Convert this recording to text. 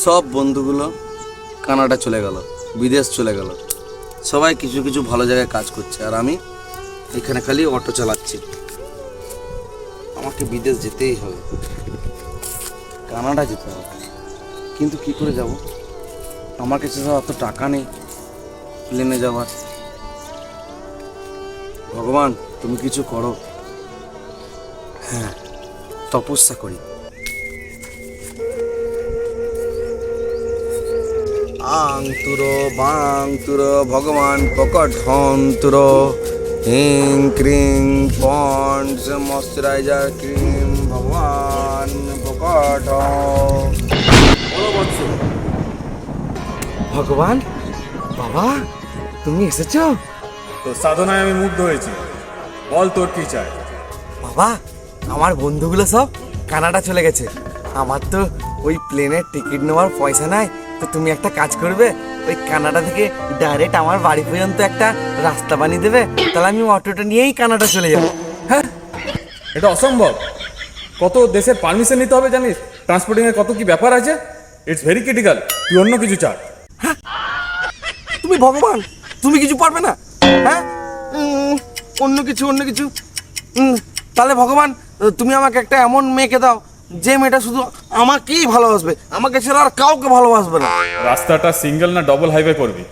সব বন্ধুগুলো কানাডা চলে গেল, বিদেশ চলে গেল, সবাই কিছু কিছু ভালো জায়গায় কাজ করছে, আর আমি এখানে খালি অটো চালাচ্ছি। আমাকে বিদেশ যেতেই হবে, কানাডা যেতে হবে, কিন্তু কি করে যাব? আমার কাছে তো অত টাকা নেই প্লেনে যাওয়ার। ভগবান তুমি কিছু করো। হ্যাঁ, তপস্যা করি। আং তুরো বাং তুরো ভগবান প্রকট হন তুরো হিং ক্রিং পন্ডস ময়শ্চারাইজার ক্রিম ভগবান প্রকট হন। ভগবান বাবা তুমি এসেছো? তো সাধনায় আমি মুগ্ধ হয়েছি। বল তোর কি চাই? বাবা আমার বন্ধুগুলো সব কানাডা চলে গেছে, আমার তো ওই প্লেনের টিকিট নেওয়ার পয়সা নাই। তো তুমি একটা কাজ করবে, ওই কানাডা থেকে ডাইরেক্ট আমার বাড়ি পর্যন্ত একটা রাস্তা বানিয়ে দেবে, তাহলে আমি অটোটা নিয়েই কানাডা চলে যাবো। হ্যাঁ, এটা অসম্ভব। কত দেশের পারমিশন নিতে হবে জানিস? ট্রান্সপোর্টিং এর কত কি ব্যাপার আছে। It's very critical. তুই অন্য কিছু চা। তুমি ভগবান, তুমি কিছু পারবে না? হ্যাঁ, অন্য কিছু তাহলে ভগবান তুমি আমাকে একটা এমন মেয়েকে দাও যে মেয়েটা শুধু আমাকেই ভালোবাসবে, আমাকে ছাড়া আর কাউকে ভালোবাসবে না। রাস্তাটা সিঙ্গেল না ডবল হাইওয়ে করবি?